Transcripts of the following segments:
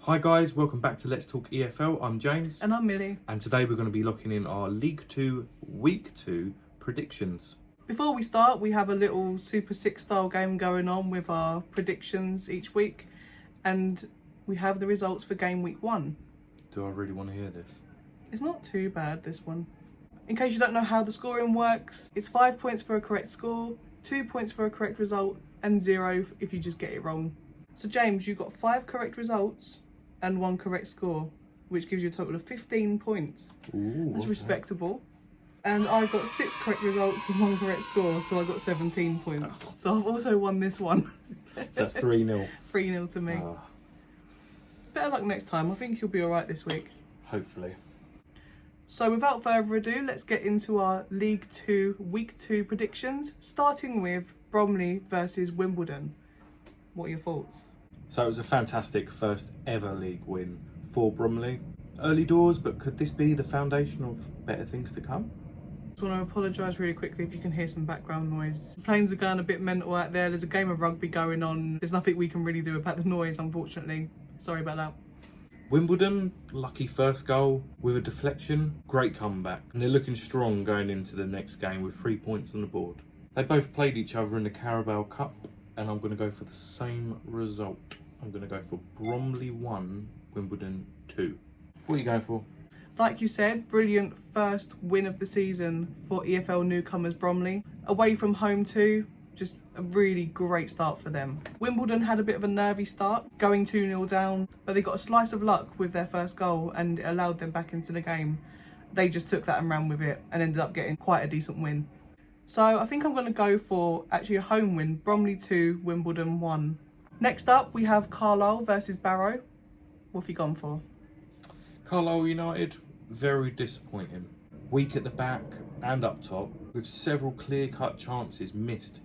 Hi guys, welcome back to Let's Talk EFL. I'm James. And I'm Millie. And today we're going to be looking in our League 2 Week 2 predictions. Before we start, we have a little Super 6 style game going on with our predictions each week. And we have the results for game week 1. Do I really want to hear this? It's not too bad, this one. In case you don't know how the scoring works, it's 5 points for a correct score, 2 points for a correct result, and 0 if you just get it wrong. So James, you got 5 correct results and 1 correct score, which gives you a total of 15 points. Ooh, That's okay. respectable. And I got 6 correct results and 1 correct score, so I got 17 points. Oh. So I've also won this one. So that's 3-0. 3-0 to me. Better luck next time. I think you'll be alright this week. Hopefully. So without further ado, let's get into our League 2 Week 2 predictions, starting with Bromley versus Wimbledon. What are your thoughts? So it was a fantastic first ever league win for Bromley. Early doors, but could this be the foundation of better things to come? I just want to apologise really quickly if you can hear some background noise. The planes are going a bit mental out there. There's a game of rugby going on. There's nothing we can really do about the noise, unfortunately. Sorry about that. Wimbledon, lucky first goal with a deflection, great comeback. And they're looking strong going into the next game with 3 points on the board. They both played each other in the Carabao Cup, and I'm going to go for the same result. I'm going to go for Bromley 1, Wimbledon 2. What are you going for? Like you said, brilliant first win of the season for EFL newcomers Bromley. Away from home too, just a really great start for them. Wimbledon had a bit of a nervy start, going 2-0 down, but they got a slice of luck with their first goal and it allowed them back into the game. They just took that and ran with it and ended up getting quite a decent win. So I think I'm going to go for actually a home win, Bromley 2, Wimbledon 1. Next up, we have Carlisle versus Barrow. What have you gone for? Carlisle United, very disappointing. Weak at the back and up top, with several clear-cut chances missed,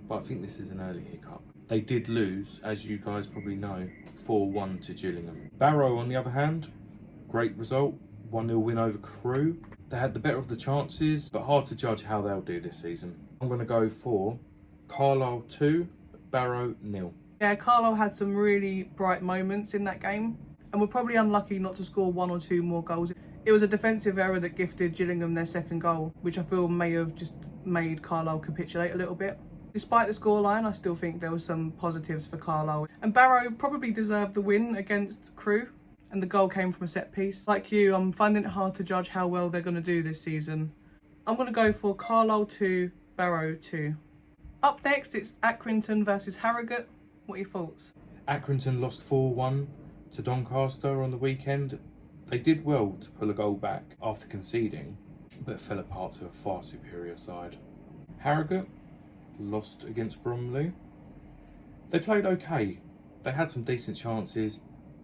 but I think this is an early hiccup. They did lose, as you guys probably know, 4-1 to Gillingham. Barrow, on the other hand, great result, 1-0 win over Crewe. They had the better of the chances, but hard to judge how they'll do this season. I'm going to go for Carlisle 2, Barrow 0. Yeah, Carlisle had some really bright moments in that game and were probably unlucky not to score 1 or 2 more goals. It was a defensive error that gifted Gillingham their second goal, which I feel may have just made Carlisle capitulate a little bit. Despite the scoreline, I still think there were some positives for Carlisle. And Barrow probably deserved the win against Crewe, and the goal came from a set piece. Like you, I'm finding it hard to judge how well they're going to do this season. I'm going to go for Carlisle 2, Barrow 2. Up next, it's Accrington versus Harrogate. What are your thoughts? Accrington lost 4-1 to Doncaster on the weekend. They did well to pull a goal back after conceding, but fell apart to a far superior side. Harrogate lost against Bromley. They played okay. They had some decent chances,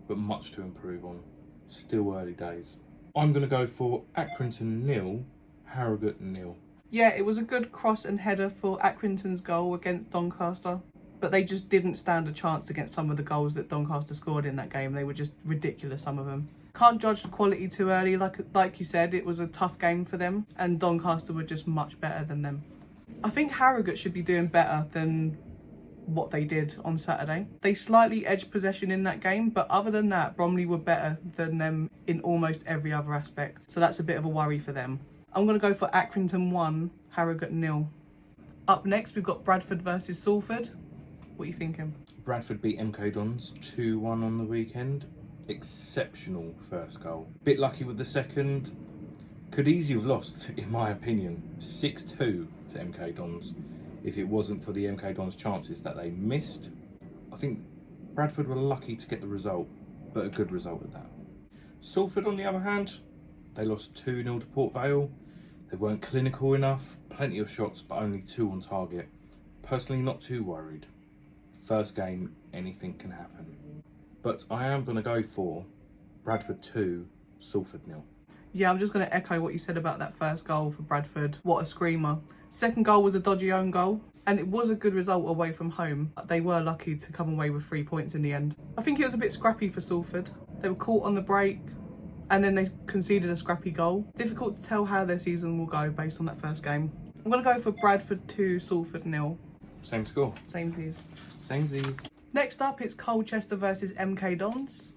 but much to improve on. Still early days. I'm going to go for Accrington 0, Harrogate 0. Yeah, it was a good cross and header for Accrington's goal against Doncaster, but they just didn't stand a chance against some of the goals that Doncaster scored in that game. They were just ridiculous, some of them. Can't judge the quality too early. Like you said, it was a tough game for them, and Doncaster were just much better than them. I think Harrogate should be doing better than what they did on Saturday. They slightly edged possession in that game, but other than that, Bromley were better than them in almost every other aspect. So that's a bit of a worry for them. I'm going to go for Accrington 1, Harrogate 0. Up next, we've got Bradford versus Salford. What are you thinking? Bradford beat MK Dons 2-1 on the weekend. Exceptional first goal. Bit lucky with the second. Could easily have lost, in my opinion, 6-2 to MK Dons if it wasn't for the MK Dons chances that they missed. I think Bradford were lucky to get the result, but a good result at that. Salford, on the other hand, they lost 2-0 to Port Vale. They weren't clinical enough, plenty of shots, but only 2 on target. Personally, not too worried. First game, anything can happen. But I am going to go for Bradford 2, Salford 0. Yeah, I'm just going to echo what you said about that first goal for Bradford. What a screamer. Second goal was a dodgy own goal, and it was a good result away from home. They were lucky to come away with 3 points in the end. I think it was a bit scrappy for Salford. They were caught on the break, and then they conceded a scrappy goal. Difficult to tell how their season will go based on that first game. I'm going to go for Bradford 2, Salford 0. Same score. Samesies. Samesies. Next up, it's Colchester versus MK Dons.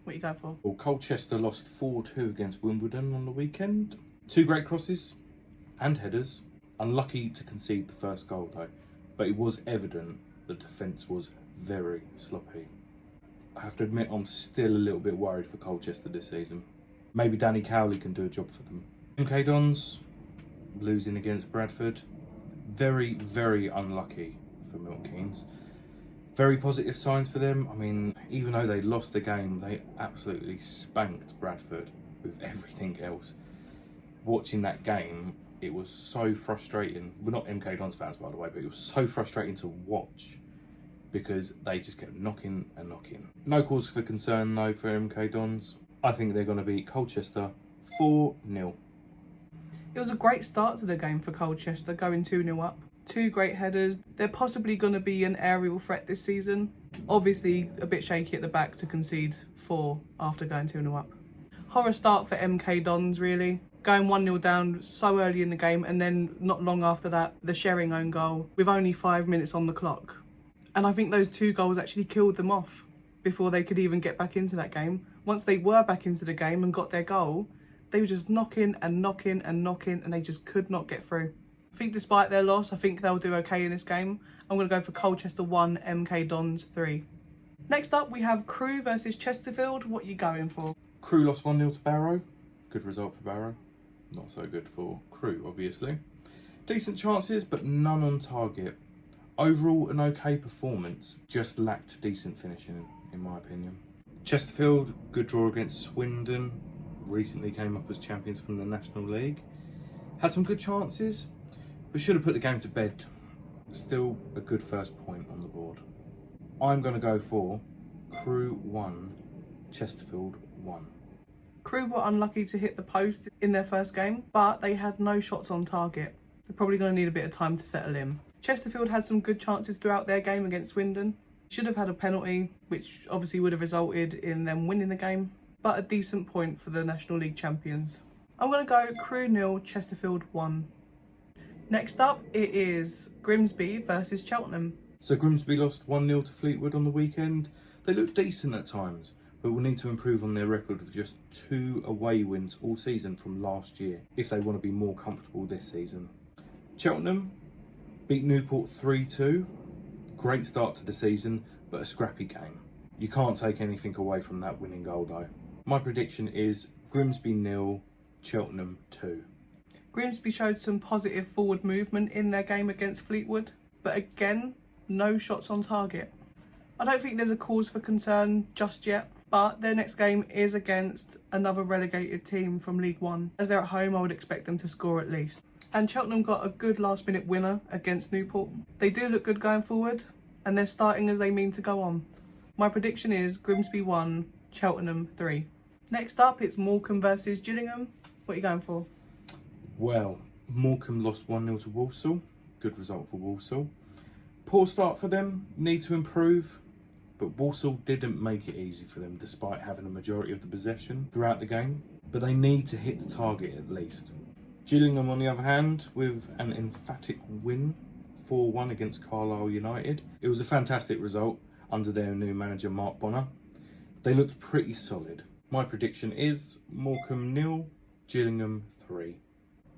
What are you going for? Well, Colchester lost 4-2 against Wimbledon on the weekend. 2 great crosses and headers. Unlucky to concede the first goal though, but it was evident the defence was very sloppy. I have to admit I'm still a little bit worried for Colchester this season. Maybe Danny Cowley can do a job for them. MK Dons losing against Bradford. Very, very unlucky for Milton. Very positive signs for them. I mean, even though they lost the game, they absolutely spanked Bradford with everything else. Watching that game, it was so frustrating. We're not MK Dons fans, by the way, but it was so frustrating to watch because they just kept knocking and knocking. No cause for concern though for MK Dons. I think they're going to beat Colchester 4-0. It was a great start to the game for Colchester, going 2-0 up. 2 great headers. They're possibly going to be an aerial threat this season. Obviously a bit shaky at the back to concede 4 after going 2-0 up. Horror start for MK Dons really. Going 1-0 down so early in the game, and then not long after that, the Shering own goal with only 5 minutes on the clock. And I think those 2 goals actually killed them off before they could even get back into that game. Once they were back into the game and got their goal, they were just knocking and knocking and knocking, and they just could not get through. I think despite their loss, I think they'll do okay in this game. I'm going to go for Colchester 1, MK Dons 3. Next up, we have Crewe versus Chesterfield. What are you going for? Crewe lost 1-0 to Barrow. Good result for Barrow. Not so good for Crewe, obviously. Decent chances, but none on target. Overall, an okay performance, just lacked decent finishing, in my opinion. Chesterfield, good draw against Swindon. Recently came up as champions from the National League. Had some good chances, but should have put the game to bed. Still a good first point on the board. I'm going to go for Crewe 1, Chesterfield 1. Crewe were unlucky to hit the post in their first game, but they had no shots on target. They're probably going to need a bit of time to settle in. Chesterfield had some good chances throughout their game against Swindon. Should have had a penalty, which obviously would have resulted in them winning the game, but a decent point for the National League champions. I'm going to go Crewe 0, Chesterfield 1. Next up, it is Grimsby versus Cheltenham. So Grimsby lost 1-0 to Fleetwood on the weekend. They looked decent at times, but will need to improve on their record of just 2 away wins all season from last year if they want to be more comfortable this season. Cheltenham beat Newport 3-2. Great start to the season, but a scrappy game. You can't take anything away from that winning goal though. My prediction is Grimsby 0, Cheltenham 2. Grimsby showed some positive forward movement in their game against Fleetwood, but again, no shots on target. I don't think there's a cause for concern just yet, but their next game is against another relegated team from League One. As they're at home, I would expect them to score at least. And Cheltenham got a good last minute winner against Newport. They do look good going forward, and they're starting as they mean to go on. My prediction is Grimsby 1, Cheltenham 3. Next up, it's Morecambe versus Gillingham. What are you going for? Well, Morecambe lost 1-0 to Walsall. Good result for Walsall. Poor start for them, need to improve. But Walsall didn't make it easy for them despite having a majority of the possession throughout the game. But they need to hit the target at least. Gillingham, on the other hand, with an emphatic win, 4-1 against Carlisle United. It was a fantastic result under their new manager Mark Bonner. They looked pretty solid. My prediction is Morecambe 0, Gillingham 3.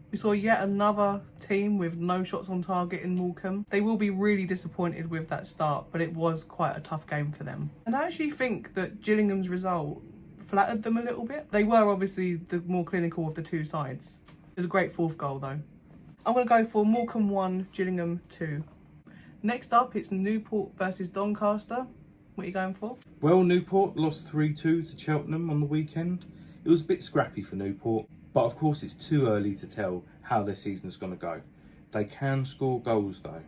We saw yet another team with no shots on target in Morecambe. They will be really disappointed with that start, but it was quite a tough game for them. And I actually think that Gillingham's result flattered them a little bit. They were obviously the more clinical of the two sides. It was a great 4th goal though. I'm going to go for Morecambe 1, Gillingham 2. Next up, it's Newport versus Doncaster. What are you going for? Well, Newport lost 3-2 to Cheltenham on the weekend. It was a bit scrappy for Newport, but of course it's too early to tell how their season is going to go. They can score goals though.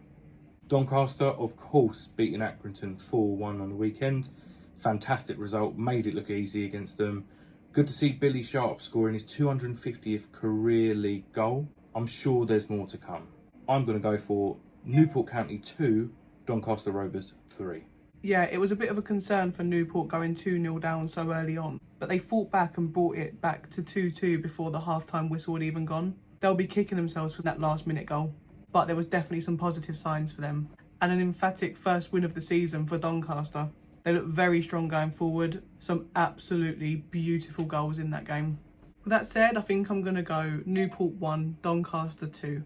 Doncaster, of course, beating Accrington 4-1 on the weekend. Fantastic result, made it look easy against them. Good to see Billy Sharp scoring his 250th career league goal. I'm sure there's more to come. I'm going to go for Newport County 2, Doncaster Rovers 3. Yeah, it was a bit of a concern for Newport going 2-0 down so early on, but they fought back and brought it back to 2-2 before the half-time whistle had even gone. They'll be kicking themselves for that last-minute goal, but there was definitely some positive signs for them, and an emphatic first win of the season for Doncaster. They look very strong going forward. Some absolutely beautiful goals in that game. With that said, I think I'm going to go Newport 1, Doncaster 2.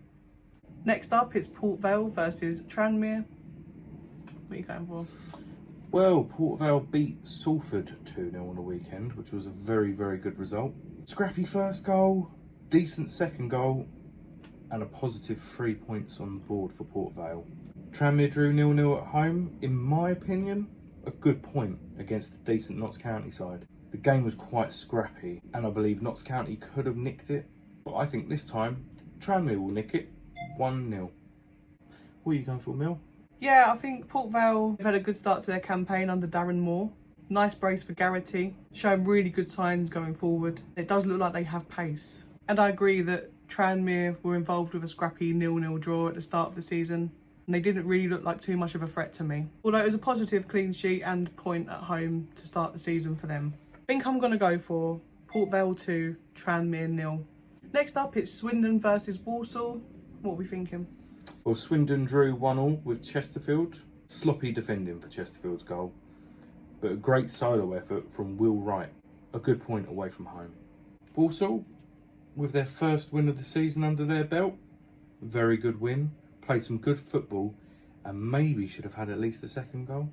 Next up, it's Port Vale versus Tranmere. What are you going for? Well, Port Vale beat Salford 2-0 on the weekend, which was a very, very good result. Scrappy first goal, decent second goal, and a positive 3 points on the board for Port Vale. Tranmere drew 0-0 at home. In my opinion, a good point against a decent Notts County side. The game was quite scrappy, and I believe Notts County could have nicked it, but I think this time Tranmere will nick it 1-0. What are you going for, Mill? Yeah, I think Port Vale have had a good start to their campaign under Darren Moore. Nice brace for Garrity, showing really good signs going forward. It does look like they have pace. And I agree that Tranmere were involved with a scrappy 0-0 draw at the start of the season, and they didn't really look like too much of a threat to me. Although it was a positive clean sheet and point at home to start the season for them. I think I'm going to go for Port Vale 2, Tranmere 0. Next up, it's Swindon versus Walsall. What are we thinking? Well, Swindon drew 1-1 with Chesterfield. Sloppy defending for Chesterfield's goal, but a great solo effort from Will Wright. A good point away from home. Walsall, with their first win of the season under their belt, very good win. Played some good football and maybe should have had at least a second goal.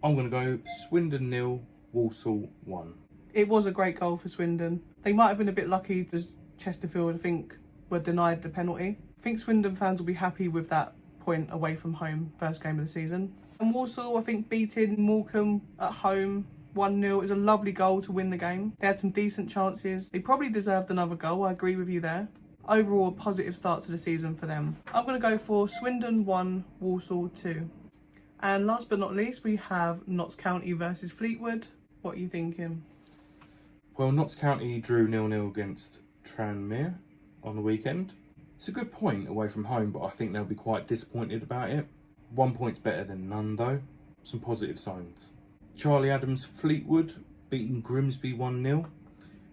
I'm going to go Swindon 0, Walsall 1. It was a great goal for Swindon. They might have been a bit lucky as Chesterfield, I think, were denied the penalty. I think Swindon fans will be happy with that point away from home, first game of the season. And Walsall, I think, beating Morecambe at home 1-0. It was a lovely goal to win the game. They had some decent chances. They probably deserved another goal, I agree with you there. Overall, a positive start to the season for them. I'm going to go for Swindon 1, Walsall 2. And last but not least, we have Notts County versus Fleetwood. What are you thinking? Well, Notts County drew 0-0 against Tranmere on the weekend. It's a good point away from home, but I think they'll be quite disappointed about it. 1 point's better than none though. Some positive signs. Charlie Adams Fleetwood beating Grimsby 1-0.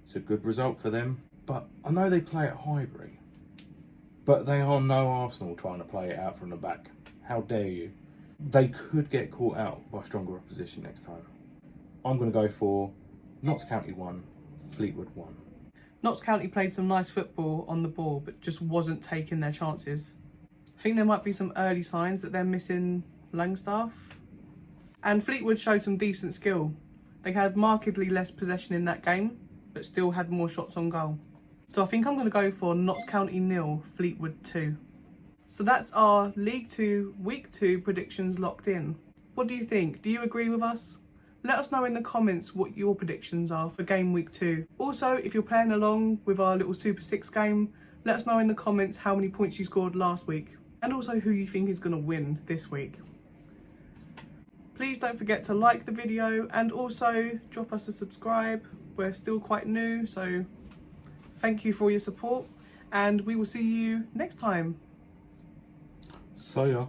It's a good result for them. But I know they play at Highbury. But they are no Arsenal trying to play it out from the back. How dare you? They could get caught out by stronger opposition next time. I'm going to go for Notts County 1, Fleetwood 1. Notts County played some nice football on the ball, but just wasn't taking their chances. I think there might be some early signs that they're missing Langstaff. And Fleetwood showed some decent skill. They had markedly less possession in that game, but still had more shots on goal. So I think I'm going to go for Notts County 0, Fleetwood 2. So that's our League 2, Week 2 predictions locked in. What do you think? Do you agree with us? Let us know in the comments what your predictions are for game week 2. Also, if you're playing along with our little Super 6 game, let us know in the comments how many points you scored last week. And also who you think is going to win this week. Please don't forget to like the video and also drop us a subscribe. We're still quite new, so thank you for all your support. And we will see you next time. See ya.